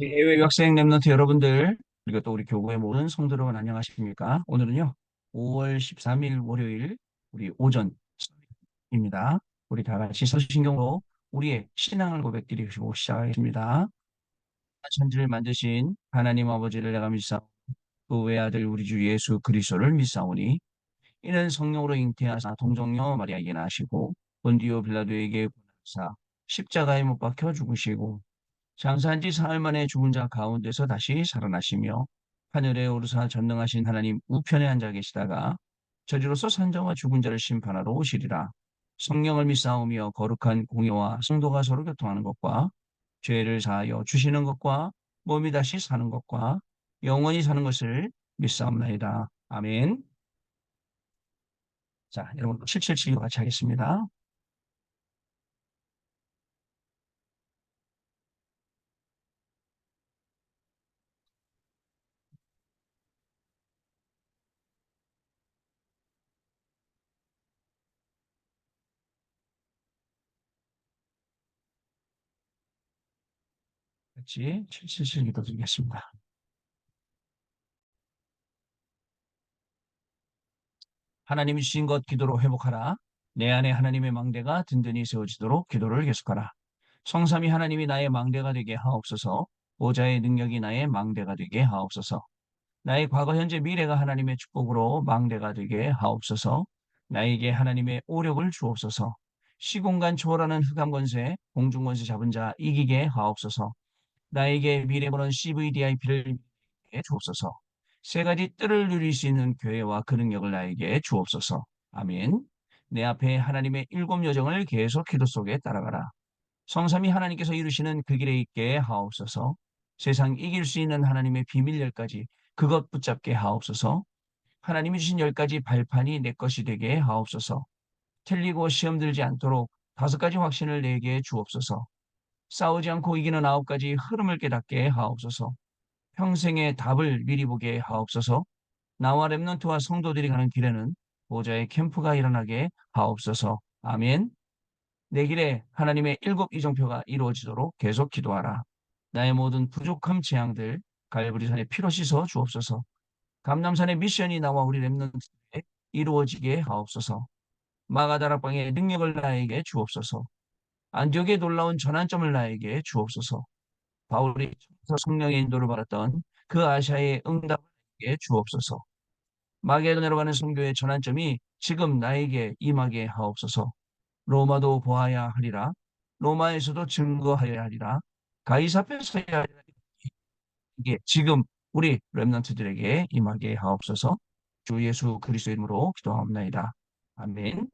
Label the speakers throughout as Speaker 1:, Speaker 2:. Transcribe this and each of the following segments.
Speaker 1: 예외 학생 랩런트 여러분들, 그리고 또 우리 교구의 모든 성도 여러분 안녕하십니까? 오늘은요, 5월 13일 월요일 우리 오전입니다. 우리 다 같이 서신경으로 우리의 신앙을 고백드리고 시작하겠습니다. 천지를 만드신 하나님 아버지를 내가 믿사오니 그 외아들 우리 주 예수 그리스도를 믿사오니 이는 성령으로 잉태하사 동정녀 마리아에게 나시고 본디오 빌라도에게 고난하사 십자가에 못 박혀 죽으시고 장사한 지 사흘 만에 죽은 자 가운데서 다시 살아나시며 하늘에 오르사 전능하신 하나님 우편에 앉아 계시다가 저주로서 산자와 죽은 자를 심판하러 오시리라. 성령을 믿사오며 거룩한 공예와 성도가 서로 교통하는 것과 죄를 사하여 주시는 것과 몸이 다시 사는 것과 영원히 사는 것을 믿사옵나이다. 아멘. 자, 여러분 777 같이 하겠습니다. 같이 777 기도 드리겠습니다. 하나님이 주신 것 기도로 회복하라. 내 안에 하나님의 망대가 든든히 세워지도록 기도를 계속하라. 성삼위 하나님이 나의 망대가 되게 하옵소서. 보좌의 능력이 나의 망대가 되게 하옵소서. 나의 과거, 현재, 미래가 하나님의 축복으로 망대가 되게 하옵소서. 나에게 하나님의 오력을 주옵소서. 시공간 초월하는 흑암 권세, 공중 권세 잡은 자 이기게 하옵소서. 나에게 미래 보는 CVDIP를 주옵소서. 세 가지 뜰을 누릴 수 있는 교회와 그 능력을 나에게 주옵소서. 아멘. 내 앞에 하나님의 일곱 여정을 계속 기도 속에 따라가라. 성삼위 하나님께서 이루시는 그 길에 있게 하옵소서. 세상 이길 수 있는 하나님의 비밀 열 가지 그것 붙잡게 하옵소서. 하나님이 주신 열 가지 발판이 내 것이 되게 하옵소서. 틀리고 시험 들지 않도록 다섯 가지 확신을 내게 주옵소서. 싸우지 않고 이기는 아홉 가지 흐름을 깨닫게 하옵소서. 평생의 답을 미리 보게 하옵소서. 나와 렘넌트와 성도들이 가는 길에는 보좌의 캠프가 일어나게 하옵소서. 아멘. 내 길에 하나님의 일곱 이정표가 이루어지도록 계속 기도하라. 나의 모든 부족함 재앙들 갈보리산에 피로 씻어 주옵소서. 감남산의 미션이 나와 우리 렘넌트에 이루어지게 하옵소서. 마가다락방의 능력을 나에게 주옵소서. 안디옥의 놀라운 전환점을 나에게 주옵소서. 바울이 성령의 인도를 받았던 그 아시아의 응답을 나에게 주옵소서. 마게도냐로 가는 선교의 전환점이 지금 나에게 임하게 하옵소서. 로마도 보아야 하리라. 로마에서도 증거하여야 하리라. 가이사 앞에 서야 하리라. 이게 지금 우리 렘넌트들에게 임하게 하옵소서. 주 예수 그리스도 이름으로 기도하옵나이다. 아멘.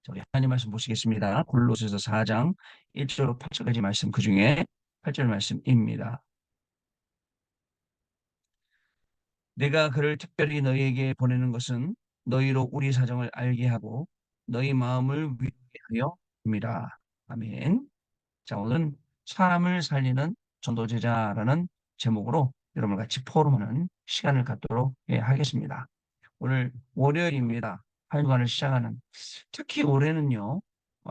Speaker 1: 자, 우리 하나님 말씀 보시겠습니다. 골로새서 4장 1절로 8절까지 말씀 그 중에 8절 말씀입니다. 내가 그를 특별히 너희에게 보내는 것은 너희로 우리 사정을 알게 하고 너희 마음을 위로하게 하여입니다. 아멘. 자, 오늘은 사람을 살리는 전도제자라는 제목으로 여러분과 같이 포럼하는 시간을 갖도록 하겠습니다. 오늘 월요일입니다. 한 주간을 시작하는 특히 올해는요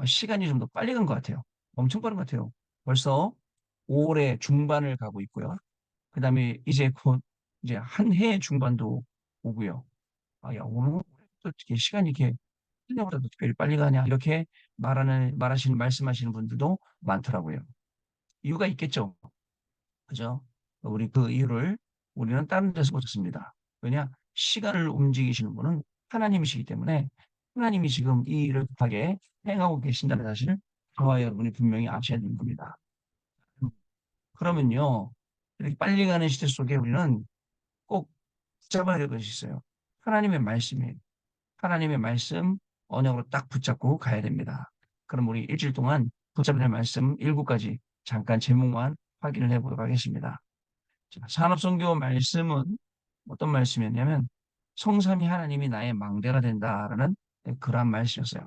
Speaker 1: 시간이 좀 더 빨리 간 것 같아요. 엄청 빠른 것 같아요. 벌써 5월의 중반을 가고 있고요. 그다음에 이제 곧 이제 한 해 중반도 오고요. 아, 야, 오늘 어떻게 시간이 이렇게 1년보다도 특별히 빨리 가냐 이렇게 말하시는 말씀하시는 분들도 많더라고요. 이유가 있겠죠. 그죠? 우리 그 이유를 우리는 다른 데서 보셨습니다. 왜냐? 시간을 움직이시는 분은 하나님이시기 때문에 하나님이 지금 이 일을 급하게 행하고 계신다는 사실을 저와 여러분이 분명히 아셔야 되는 겁니다. 그러면요, 이렇게 빨리 가는 시대 속에 우리는 꼭 붙잡아야 될 것이 있어요. 하나님의 말씀이에요. 하나님의 말씀 언약으로 딱 붙잡고 가야 됩니다. 그럼 우리 일주일 동안 붙잡아야 될 말씀 7가지 잠깐 제목만 확인을 해보도록 하겠습니다. 산업선교 말씀은 어떤 말씀이었냐면 성삼위 하나님이 나의 망대가 된다라는 그러한 말씀이었어요.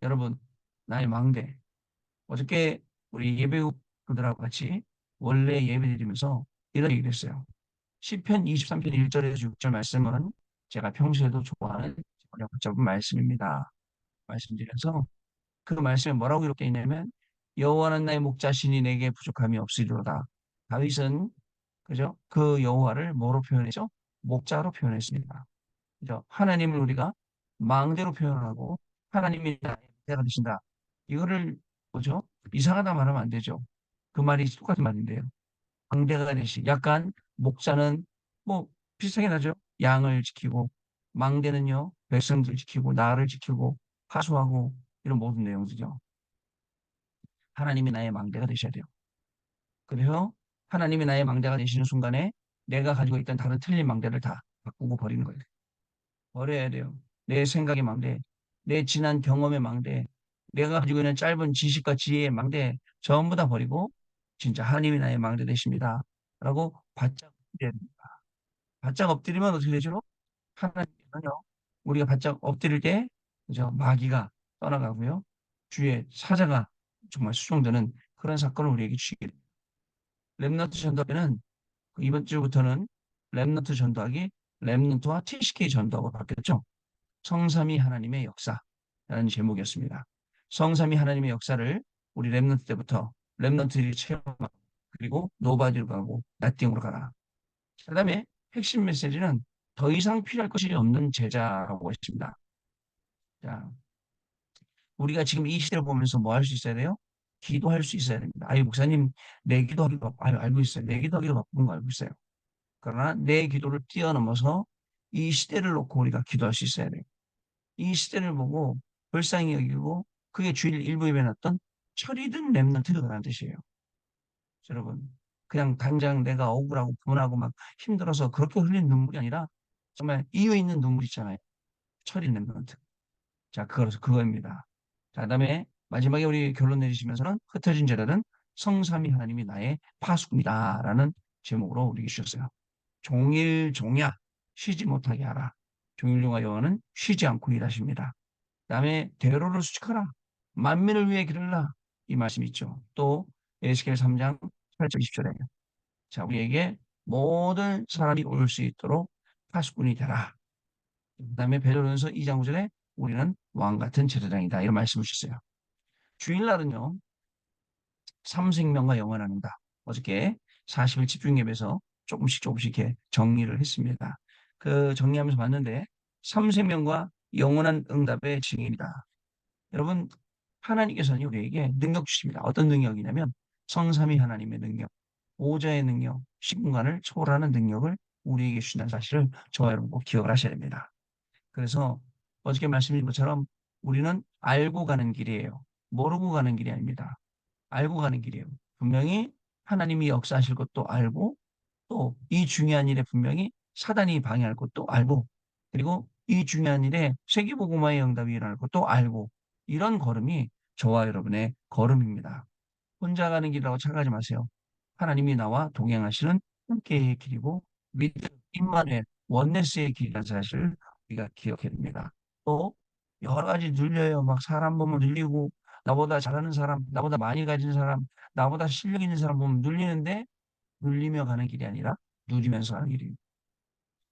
Speaker 1: 여러분, 나의 망대. 어저께 우리 예배우들하고 같이 원래 예배 드리면서 이런 얘기를 했어요. 시편 23편 1절에서 6절 말씀은 제가 평소에도 좋아하는 어렵고 짧은 말씀입니다. 말씀드려서 그 말씀에 뭐라고 기록되어 있냐면 여호와는 나의 목자시니 내게 부족함이 없으리로다. 다윗은 그죠? 그 여호와를 뭐로 표현했죠? 목자로 표현했습니다. 그죠? 하나님을 우리가 망대로 표현하고 하나님이 나의 목자가 되신다. 이거를 뭐죠? 이상하다 말하면 안 되죠. 그 말이 똑같은 말인데요. 망대가 되시. 약간 목자는 뭐 비슷하게 나죠. 양을 지키고 망대는요 백성들 지키고 나를 지키고 하수하고 이런 모든 내용들이죠. 하나님이 나의 망대가 되셔야 돼요. 그래서 하나님이 나의 망대가 되시는 순간에 내가 가지고 있던 다른 틀린 망대를 다 바꾸고 버리는 거예요. 버려야 돼요. 내 생각의 망대, 내 지난 경험의 망대, 내가 가지고 있는 짧은 지식과 지혜의 망대 전부 다 버리고 진짜 하나님이 나의 망대 되십니다. 라고 바짝 엎드려야 됩니다. 바짝 엎드리면 어떻게 되죠? 하나님께서요. 우리가 바짝 엎드릴 때 그죠? 마귀가 떠나가고요. 주의 사자가 정말 수종되는 그런 사건을 우리에게 주시게 됩니다. 렘너트 전도회는 이번 주부터는 렘너트 전도하기 렘너트와 TCK 전도하고 바뀌었죠. 성삼위 하나님의 역사라는 제목이었습니다. 성삼위 하나님의 역사를 우리 렘넌트 때부터 렘넌트들이 체험하고 그리고 노바디로 가고 나띵으로 가라. 그다음에 핵심 메시지는 더 이상 필요할 것이 없는 제자라고 했습니다. 자, 우리가 지금 이 시대를 보면서 뭐 할 수 있어야 돼요? 기도할 수 있어야 됩니다. 아유, 목사님, 내 기도하기도 아유, 알고 있어요. 내 기도하기도 바쁜 거 알고 있어요. 그러나 내 기도를 뛰어넘어서 이 시대를 놓고 우리가 기도할 수 있어야 돼요. 이 시대를 보고 불쌍히 여기고 그게 주일 일부에 놨던 철이 든 랩런트라는 뜻이에요. 여러분, 그냥 당장 내가 억울하고 분하고 막 힘들어서 그렇게 흘린 눈물이 아니라 정말 이유 있는 눈물 있잖아요. 철이 랩런트. 자, 그거입니다. 자, 그다음에 마지막에 우리 결론 내리시면서는 흩어진 자들은 성삼위 하나님이 나의 파수꾼이다라는 제목으로 우리 주셨어요. 종일 종야 쉬지 못하게 하라. 종일종야 여호와는 쉬지 않고 일하십니다. 그다음에 대로를 수축하라. 만민을 위해 기르라. 이 말씀이 있죠. 또 에스겔 3장 8절 20절에 자 우리에게 모든 사람이 올 수 있도록 파수꾼이 되라. 그다음에 베드로전서 2장 9절에 우리는 왕 같은 제사장이다. 이런 말씀을 주셨어요. 주일날은요. 삼생명과 영원합니다. 어저께 40일 집중 예배에서 조금씩 이렇게 정리를 했습니다. 그 정리하면서 봤는데 삼생명과 영원한 응답의 증인이다. 여러분, 하나님께서는 우리에게 능력 주십니다. 어떤 능력이냐면 성삼위 하나님의 능력, 오자의 능력, 시공간을 초월하는 능력을 우리에게 주신다는 사실을 저와 여러분 꼭 기억을 하셔야 됩니다. 그래서 어저께 말씀드린 것처럼 우리는 알고 가는 길이에요. 모르고 가는 길이 아닙니다. 알고 가는 길이에요. 분명히 하나님이 역사하실 것도 알고 또 이 중요한 일에 분명히 사단이 방해할 것도 알고 그리고 이 중요한 일에 세계복음화의 응답이 일어날 것도 알고 이런 걸음이 저와 여러분의 걸음입니다. 혼자 가는 길이라고 착각하지 마세요. 하나님이 나와 동행하시는 함께의 길이고 믿음, 임마누엘, 원네스의 길이라는 사실을 우리가 기억해야 됩니다. 또 여러 가지 눌려요. 막 사람 보면 눌리고 나보다 잘하는 사람, 나보다 많이 가진 사람, 나보다 실력 있는 사람 보면 눌리는데 눌리며 가는 길이 아니라 누리면서 가는 길입니다.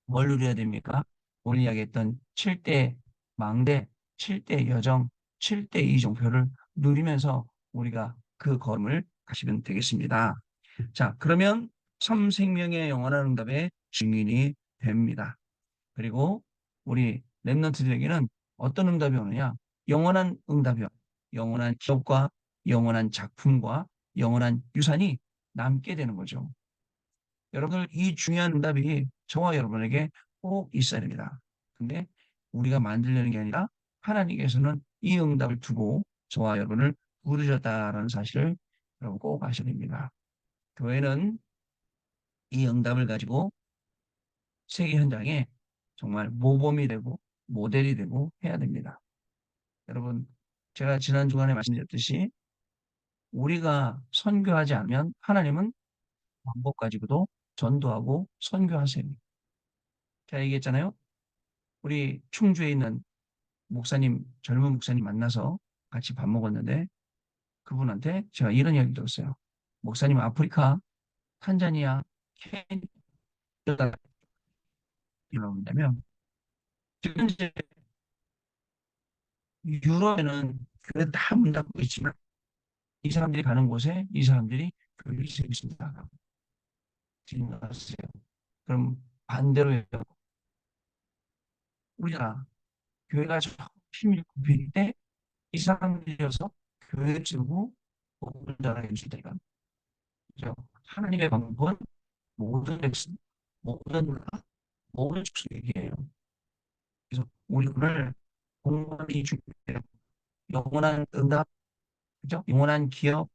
Speaker 1: 뭘 누려야 됩니까? 오늘 이야기했던 7대 망대, 7대 여정, 7대 이종표를 누리면서 우리가 그 걸음을 가시면 되겠습니다. 자, 그러면 삼생명의 영원한 응답의 증인이 됩니다. 그리고 우리 랩런트들에게는 어떤 응답이 오느냐? 영원한 응답이요. 영원한 기업과 영원한 작품과 영원한 유산이 남게 되는 거죠. 여러분들 이 중요한 응답이 저와 여러분에게 꼭 있어야 됩니다. 근데 우리가 만들려는 게 아니라 하나님께서는 이 응답을 두고 저와 여러분을 부르셨다라는 사실을 여러분 꼭 아셔야 됩니다. 교회는 이 응답을 가지고 세계 현장에 정말 모범이 되고 모델이 되고 해야 됩니다. 여러분, 제가 지난 주간에 말씀드렸듯이 우리가 선교하지 않으면 하나님은 방법 가지고도 전도하고 선교하세요. 제가 얘기했잖아요. 우리 충주에 있는 목사님, 젊은 목사님 만나서 같이 밥 먹었는데 그분한테 제가 이런 이야기 들었어요. 목사님 아프리카, 탄자니아, 케냐가 이러냐면 지금 이제 유럽에는 교회 다 문 닫고 있지만 이 사람들이 가는 곳에 이 사람들이 교회를 세우겠습니다. 지나갔어요. 그럼 반대로 해요. 우리나라 교회가 힘이 굽힐 때 이 사람들이어서 교회를 세우고 복음을 전하게 주시니까. 그죠? 하나님의 방법은 모든 백성, 모든 나라, 모든 축소에게예요. 그래서 우리 오늘 공부하기 중요해요. 영원한 응답, 그죠? 영원한 기업,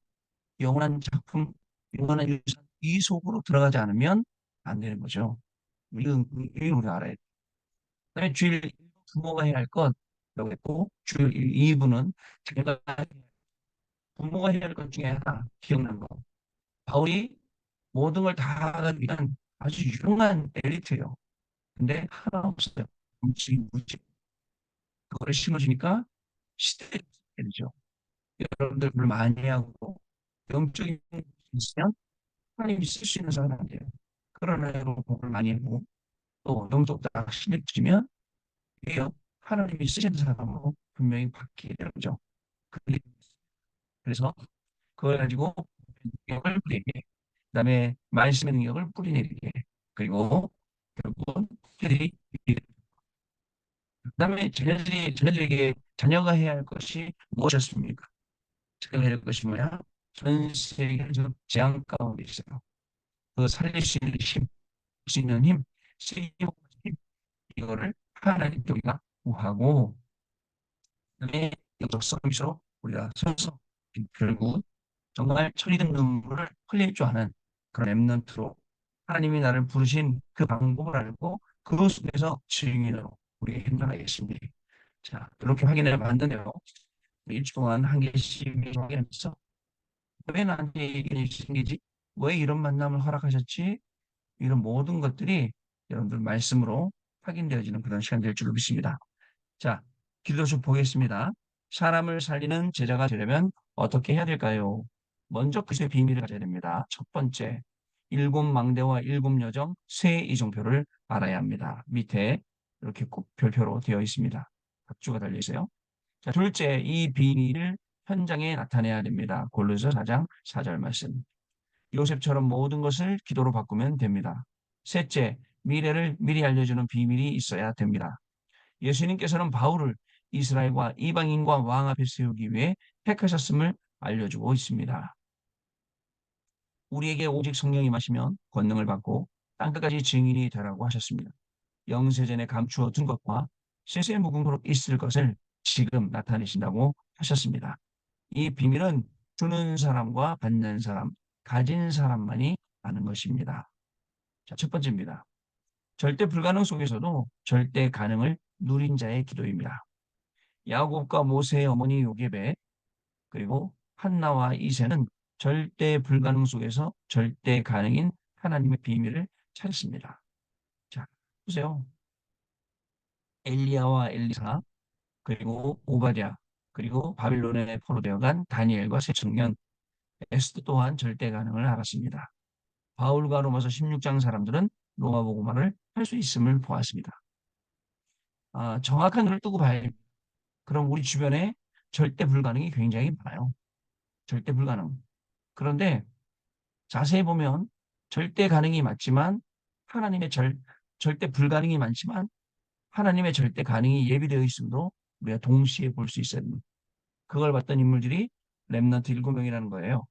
Speaker 1: 영원한 작품, 영원한 유산, 이 속으로 들어가지 않으면 안 되는 거죠. 이건 우리가 알아야 돼. 그다음에 주일 1 부모가 해야 할 것이라고 했고, 주일 2부는 자녀가 부모가 해야 할 것 중에 하나, 기억난 거. 바울이 모든 걸 다 하기 위한 아주 유능한 엘리트예요. 근데 하나 없어요. 음식, 무식. 그거를 심어주니까 시대에 되죠. 여러분들 물 많이 하고 영적인 것이 있으면 하나님이 쓸 수 있는 사람 안 돼요. 그러나 여러분 공부를 많이 하고 또 영적으로 딱 실력지면 이게요 하나님이 쓰시는 사람으로 분명히 바뀌게 되는 거죠. 그래서 그걸 가지고 능력을 뿌리게, 그다음에 말씀의 능력을 뿌리내리게, 그리고 결국은 그들이 그다음에 자녀들에게 자녀가 해야 할 것이 무엇이었습니까? 자녀가 해야 할 것이 뭐야? 전 세계적 재앙 가운데 있어요. 그 살릴 수 있는 힘, 수 있는 힘, 쓰임의 힘, 이거를 하나님께 우리가 구하고, 그다음에 영적 서비스로 우리가 서서 결국 정말 철이든 눈물을 흘릴 줄 아는 그런 랩런트로 하나님이 나를 부르신 그 방법을 알고 그 속에서 증인으로 우리가 행동하겠습니다. 자, 그렇게 확인을 만드네요. 일주 동안 한 개씩 확인하면서 왜 나한테 이런 일이 생기지? 왜 이런 만남을 허락하셨지? 이런 모든 것들이 여러분들 말씀으로 확인되어지는 그런 시간 될 줄로 믿습니다. 자, 기도 좀 보겠습니다. 사람을 살리는 제자가 되려면 어떻게 해야 될까요? 먼저 그리스도의 비밀을 가져야 됩니다. 첫 번째, 일곱 망대와 일곱 여정 세 이정표를 알아야 합니다. 밑에 이렇게 꼭 별표로 되어 있습니다. 각주가 달려 있어요. 자, 둘째, 이 비밀을 현장에 나타내야 됩니다. 골로새 4장 4절 말씀. 요셉처럼 모든 것을 기도로 바꾸면 됩니다. 셋째, 미래를 미리 알려주는 비밀이 있어야 됩니다. 예수님께서는 바울을 이스라엘과 이방인과 왕 앞에 세우기 위해 택하셨음을 알려주고 있습니다. 우리에게 오직 성령이 마시면 권능을 받고 땅끝까지 증인이 되라고 하셨습니다. 영세전에 감추어 둔 것과 세세무궁토록 있을 것을 지금 나타내신다고 하셨습니다. 이 비밀은 주는 사람과 받는 사람, 가진 사람만이 아는 것입니다. 자, 첫 번째입니다. 절대 불가능 속에서도 절대 가능을 누린 자의 기도입니다. 야곱과 모세의 어머니 요게벳, 그리고 한나와 이세는 절대 불가능 속에서 절대 가능인 하나님의 비밀을 찾았습니다. 자, 보세요. 엘리야와 엘리사, 그리고 오바댜, 그리고 바빌론에 포로되어 간 다니엘과 세 청년, 에스더 또한 절대 가능을 알았습니다. 바울과 로마서 16장 사람들은 로마 복음화를 할 수 있음을 보았습니다. 정확한 눈을 뜨고 봐야 됩니다. 그럼 우리 주변에 절대 불가능이 굉장히 많아요. 절대 불가능. 그런데 자세히 보면 절대 가능이 맞지만 하나님의 절대 불가능이 많지만 하나님의 절대 가능이 예비되어 있음도 우리가 동시에 볼 수 있어야 됩니다. 그걸 봤던 인물들이 렘넌트 7명이라는 거예요.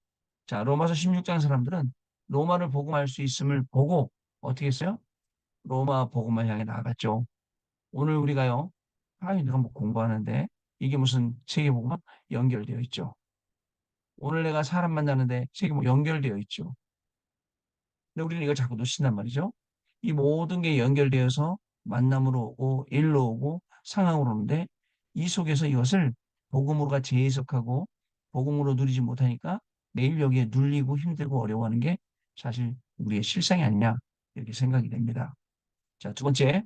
Speaker 1: 자, 로마서 16장 사람들은 로마를 복음할 수 있음을 보고 어떻게 했어요? 로마 복음을 향해 나아갔죠. 오늘 우리가요, 내가 뭐 공부하는데 이게 무슨 세계복음과 연결되어 있죠. 오늘 내가 사람 만나는데 세계복음 연결되어 있죠. 근데 우리는 이걸 자꾸 놓친단 말이죠. 이 모든 게 연결되어서 만남으로 오고 일로 오고 상황으로 오는데 이 속에서 이것을 복음으로가 재해석하고 복음으로 누리지 못하니까 매일 여기에 눌리고 힘들고 어려워하는 게 사실 우리의 실상이 아니냐 이렇게 생각이 됩니다. 자, 두 번째,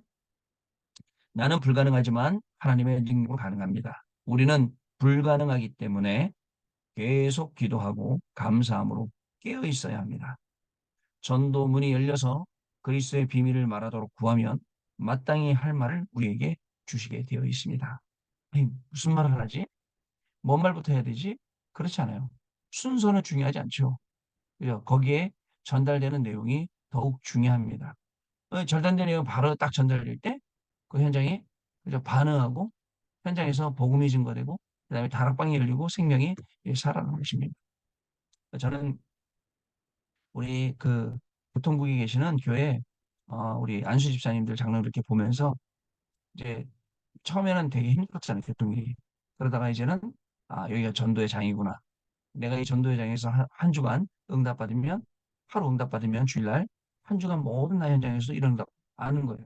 Speaker 1: 나는 불가능하지만 하나님의 능력으로 가능합니다. 우리는 불가능하기 때문에 계속 기도하고 감사함으로 깨어 있어야 합니다. 전도 문이 열려서 그리스도의 비밀을 말하도록 구하면 마땅히 할 말을 우리에게 주시게 되어 있습니다. 아니, 무슨 말을 하지? 뭔 말부터 해야 되지? 그렇지 않아요. 순서는 중요하지 않죠. 그죠? 거기에 전달되는 내용이 더욱 중요합니다. 전달되는 내용 바로 딱 전달될 때 그 현장에 그죠? 반응하고 현장에서 복음이 증거되고 그다음에 다락방이 열리고 생명이 살아나는 것입니다. 저는 우리 그 보통국에 계시는 교회 우리 안수 집사님들 장로들 이렇게 보면서 이제 처음에는 되게 힘들었잖아요, 교통이. 그러다가 이제는 여기가 전도의 장이구나. 내가 이 전도회 장에서 한 주간 응답받으면 하루 응답받으면 주일날 한 주간 모든 나 현장에서 이런 응답 아는 거예요.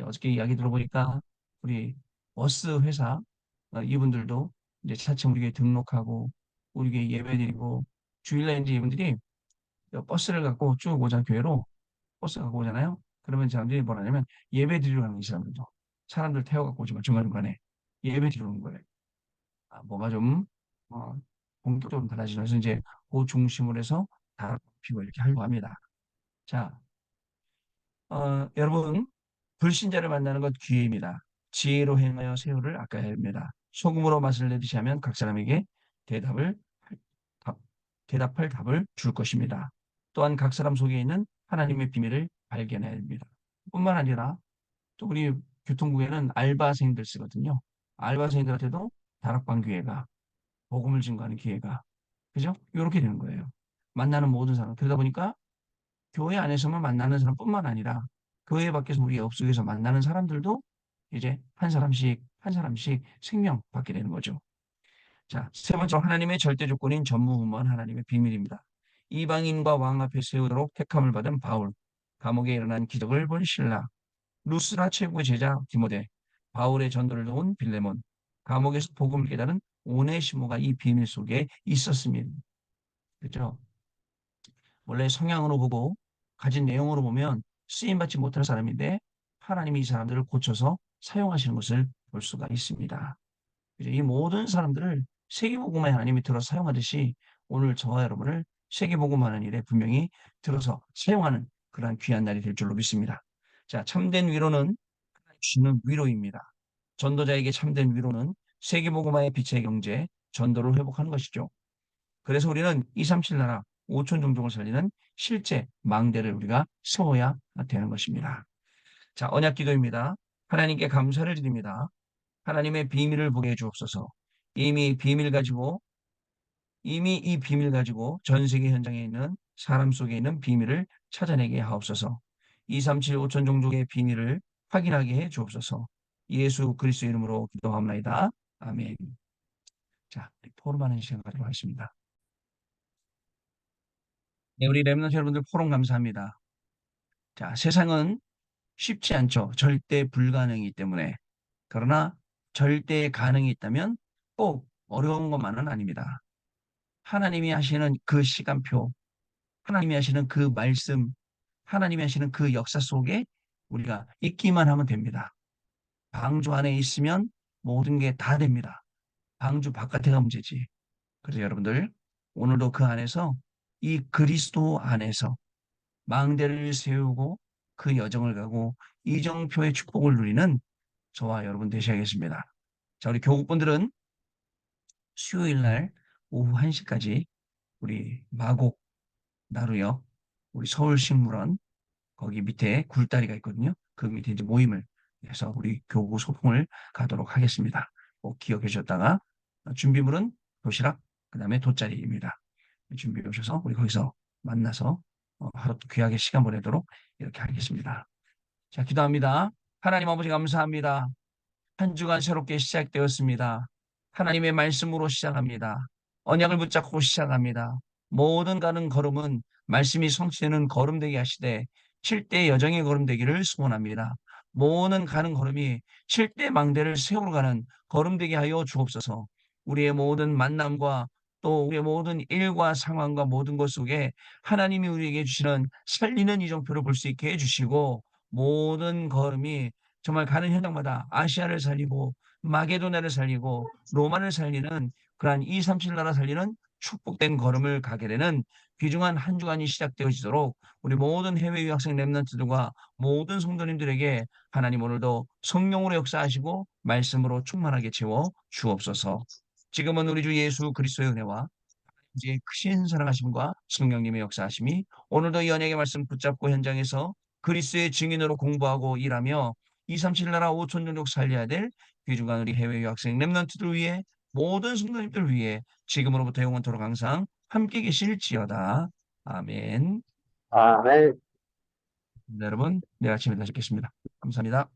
Speaker 1: 어저께 이야기 들어보니까 우리 버스 회사 이분들도 이제 차츰 우리 교회 등록하고 우리 교회 예배드리고 주일날 이제 이분들이 버스를 갖고 쭉 오잖아요. 교회로 버스 갖고 오잖아요. 그러면 사람들이 뭐라 하냐면 예배드리러 가는 이 사람들도 사람들 태워갖고 오지만 중간중간에 예배드리러 오는 거예요. 뭐가 좀 어, 본격적으로 달라지죠. 그래서 이제 그 중심으로 해서 다락방 피고 이렇게 하려고 합니다. 자, 여러분 불신자를 만나는 것 기회입니다. 지혜로 행하여 세월을 아까야 합니다. 소금으로 맛을 내듯이 하면 각 사람에게 대답을 답, 대답할 답을 줄 것입니다. 또한 각 사람 속에 있는 하나님의 비밀을 발견해야 합니다. 뿐만 아니라 또 우리 교통국에는 알바생들 쓰거든요. 알바생들한테도 다락방 기회가 복음을 증거하는 기회가 그죠? 이렇게 되는 거예요. 만나는 모든 사람. 그러다 보니까 교회 안에서만 만나는 사람뿐만 아니라 교회 밖에서 우리 업 속에서 만나는 사람들도 이제 한 사람씩 한 사람씩 생명 받게 되는 거죠. 자, 세 번째 하나님의 절대 조건인 전무후무한 하나님의 비밀입니다. 이방인과 왕 앞에 세우도록 택함을 받은 바울, 감옥에 일어난 기적을 본 신라, 루스라 최고의 제자 디모데, 바울의 전도를 도운 빌레몬, 감옥에서 복음을 깨달은 오네시모가 이 비밀 속에 있었습니다. 그렇죠? 원래 성향으로 보고 가진 내용으로 보면 쓰임받지 못할 사람인데 하나님이 이 사람들을 고쳐서 사용하시는 것을 볼 수가 있습니다. 이 모든 사람들을 세계복음의 하나님이 들어 사용하듯이 오늘 저와 여러분을 세계복음하는 일에 분명히 들어서 사용하는 그러한 귀한 날이 될 줄로 믿습니다. 자, 참된 위로는 주는 위로입니다. 전도자에게 참된 위로는 세계복음화의 빛의 경제, 전도를 회복하는 것이죠. 그래서 우리는 237 나라 5천 종족을 살리는 실제 망대를 우리가 세워야 되는 것입니다. 자, 언약 기도입니다. 하나님께 감사를 드립니다. 하나님의 비밀을 보게 해 주옵소서. 이미 비밀 가지고 이미 이 비밀 가지고 전 세계 현장에 있는 사람 속에 있는 비밀을 찾아내게 하옵소서. 237 5천 종족의 비밀을 확인하게 해 주옵소서. 예수 그리스도 이름으로 기도합니다. 아멘. 자, 포럼하는 시간 가지도록 하겠습니다. 네, 우리 렘넌트 여러분들 포럼 감사합니다. 자, 세상은 쉽지 않죠. 절대 불가능이기 때문에. 그러나 절대 가능이 있다면 꼭 어려운 것만은 아닙니다. 하나님이 하시는 그 시간표, 하나님이 하시는 그 말씀, 하나님이 하시는 그 역사 속에 우리가 있기만 하면 됩니다. 방주 안에 있으면 모든 게 다 됩니다. 방주 바깥에가 문제지. 그래서 여러분들 오늘도 그 안에서 이 그리스도 안에서 망대를 세우고 그 여정을 가고 이정표의 축복을 누리는 저와 여러분 되셔야겠습니다. 자, 우리 교국분들은 수요일 날 오후 1시까지 우리 마곡 나루역 우리 서울식물원 거기 밑에 굴다리가 있거든요. 그 밑에 이제 모임을 해서 우리 교구 소풍을 가도록 하겠습니다. 꼭 기억해 주셨다가 준비물은 도시락 그다음에 돗자리입니다. 준비해 오셔서 우리 거기서 만나서 하루 귀하게 시간 보내도록 이렇게 하겠습니다. 자, 기도합니다. 하나님 아버지 감사합니다. 한 주간 새롭게 시작되었습니다. 하나님의 말씀으로 시작합니다. 언약을 붙잡고 시작합니다. 모든 가는 걸음은 말씀이 성취되는 걸음 되게 하시되 7대 여정의 걸음 되기를 소원합니다. 모든 가는 걸음이 7대 망대를 세우러 가는 걸음 되게 하여 주옵소서. 우리의 모든 만남과 또 우리의 모든 일과 상황과 모든 것 속에 하나님이 우리에게 주시는 살리는 이정표를 볼 수 있게 해주시고 모든 걸음이 정말 가는 현장마다 아시아를 살리고 마게도나를 살리고 로마를 살리는 그러한 237 나라 살리는 축복된 걸음을 가게 되는 귀중한 한 주간이 시작되어지도록 우리 모든 해외 유학생 랩런트들과 모든 성도님들에게 하나님 오늘도 성령으로 역사하시고 말씀으로 충만하게 채워 주옵소서. 지금은 우리 주 예수 그리스도의 은혜와 아버지의 크신 사랑하심과 성령님의 역사하심이 오늘도 이 언약의 말씀 붙잡고 현장에서 그리스도의 증인으로 공부하고 일하며 237 나라 5천 종족 살려야 될 귀중한 우리 해외 유학생 렘넌트들 위해 모든 성도님들 위해 지금으로부터 영원토록 항상 함께 계실지어다. 아멘.
Speaker 2: 아멘.
Speaker 1: 네, 여러분, 내일 아침에 다시 뵙겠습니다. 감사합니다.